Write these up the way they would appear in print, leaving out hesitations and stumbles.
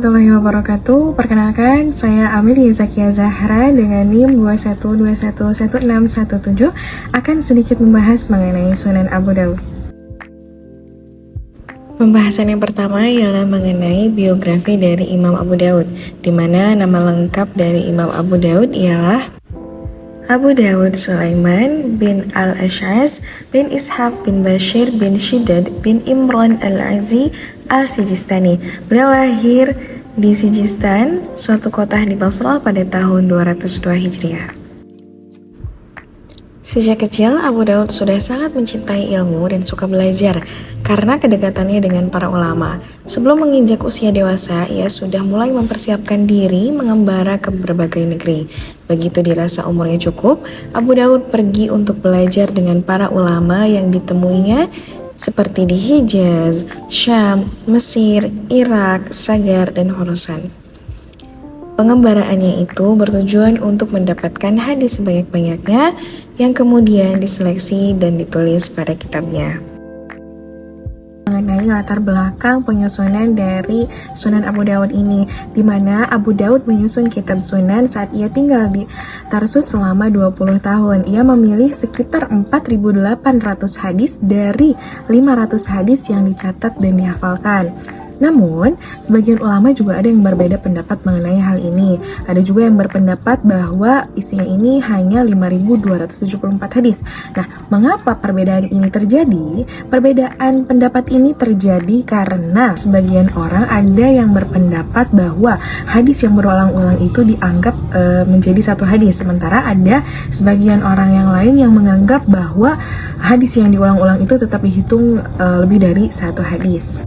warahmatullahi wabarakatuh. Perkenalkan, saya Amelia Zakia Zahra dengan NIM 21211617 akan sedikit membahas mengenai Sunan Abu Daud. Pembahasan yang pertama ialah mengenai biografi dari Imam Abu Daud, di mana nama lengkap dari Imam Abu Daud ialah Abu Daud Sulaiman bin Al-Ash'as bin Ishaq bin Bashir bin Shidad bin Imran Al-Azi Al-Sijistani. Beliau lahir di Sijistan, suatu kota di Basrah pada tahun 202 Hijriah. Sejak kecil, Abu Daud sudah sangat mencintai ilmu dan suka belajar karena kedekatannya dengan para ulama. Sebelum menginjak usia dewasa, ia sudah mulai mempersiapkan diri mengembara ke berbagai negeri. Begitu dirasa umurnya cukup, Abu Daud pergi untuk belajar dengan para ulama yang ditemuinya seperti di Hijaz, Syam, Mesir, Irak, Sagar, dan Khorasan. Pengembaraannya itu bertujuan untuk mendapatkan hadis sebanyak-banyaknya yang kemudian diseleksi dan ditulis pada kitabnya. Mengenai latar belakang penyusunan dari Sunan Abu Daud ini, di mana Abu Daud menyusun kitab Sunan saat ia tinggal di Tarsus selama 20 tahun. Ia memilih sekitar 4.800 hadis dari 500 hadis yang dicatat dan dihafalkan. Namun, sebagian ulama juga ada yang berbeda pendapat mengenai hal ini. Ada juga yang berpendapat bahwa isinya ini hanya 5.274 hadis. Nah, mengapa perbedaan ini terjadi? Perbedaan pendapat ini terjadi karena sebagian orang ada yang berpendapat bahwa hadis yang berulang-ulang itu dianggap menjadi satu hadis. Sementara ada sebagian orang yang lain yang menganggap bahwa hadis yang diulang-ulang itu tetap dihitung lebih dari satu hadis.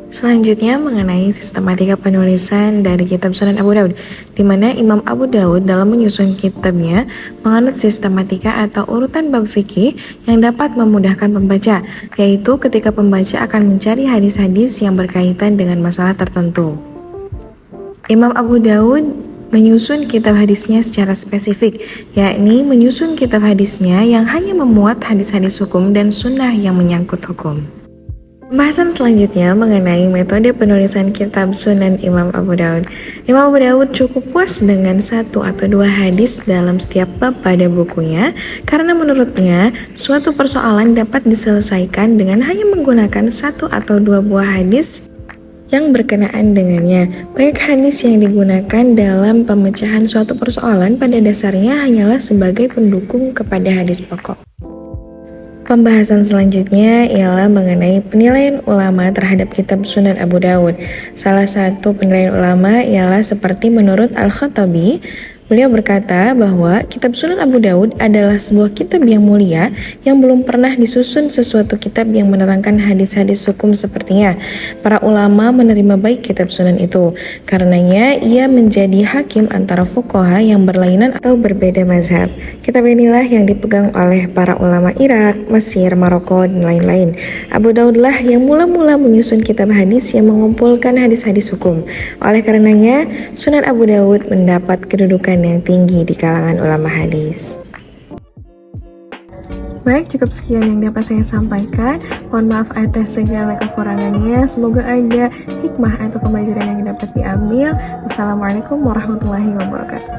Selanjutnya mengenai sistematika penulisan dari kitab Sunan Abu Daud, di mana Imam Abu Daud dalam menyusun kitabnya menganut sistematika atau urutan bab fikih yang dapat memudahkan pembaca, yaitu ketika pembaca akan mencari hadis-hadis yang berkaitan dengan masalah tertentu. Imam Abu Daud menyusun kitab hadisnya secara spesifik, yakni menyusun kitab hadisnya yang hanya memuat hadis-hadis hukum dan sunnah yang menyangkut hukum. Pembahasan selanjutnya mengenai metode penulisan kitab Sunan Imam Abu Daud. Imam Abu Daud cukup puas dengan 1 atau 2 hadis dalam setiap bab pada bukunya karena menurutnya suatu persoalan dapat diselesaikan dengan hanya menggunakan 1 atau 2 buah hadis yang berkenaan dengannya. Baik hadis yang digunakan dalam pemecahan suatu persoalan pada dasarnya hanyalah sebagai pendukung kepada hadis pokok. Pembahasan selanjutnya ialah mengenai penilaian ulama terhadap kitab Sunan Abu Daud. Salah satu penilaian ulama ialah seperti menurut Al-Khattabi, beliau berkata bahwa kitab Sunan Abu Daud adalah sebuah kitab yang mulia yang belum pernah disusun sesuatu kitab yang menerangkan hadis-hadis hukum sepertinya. Para ulama menerima baik kitab Sunan itu, karenanya ia menjadi hakim antara fuqaha yang berlainan atau berbeda mazhab. Kitab inilah yang dipegang oleh para ulama Irak, Mesir, Maroko, dan lain-lain. Abu Daud lah yang mula-mula menyusun kitab hadis yang mengumpulkan hadis-hadis hukum. Oleh karenanya, Sunan Abu Daud mendapat kedudukan yang tinggi di kalangan ulama hadis. Baik, cukup sekian yang dapat saya sampaikan. Mohon maaf atas segala kekurangannya. Semoga ada hikmah atau pembelajaran yang dapat diambil. Wassalamualaikum warahmatullahi wabarakatuh.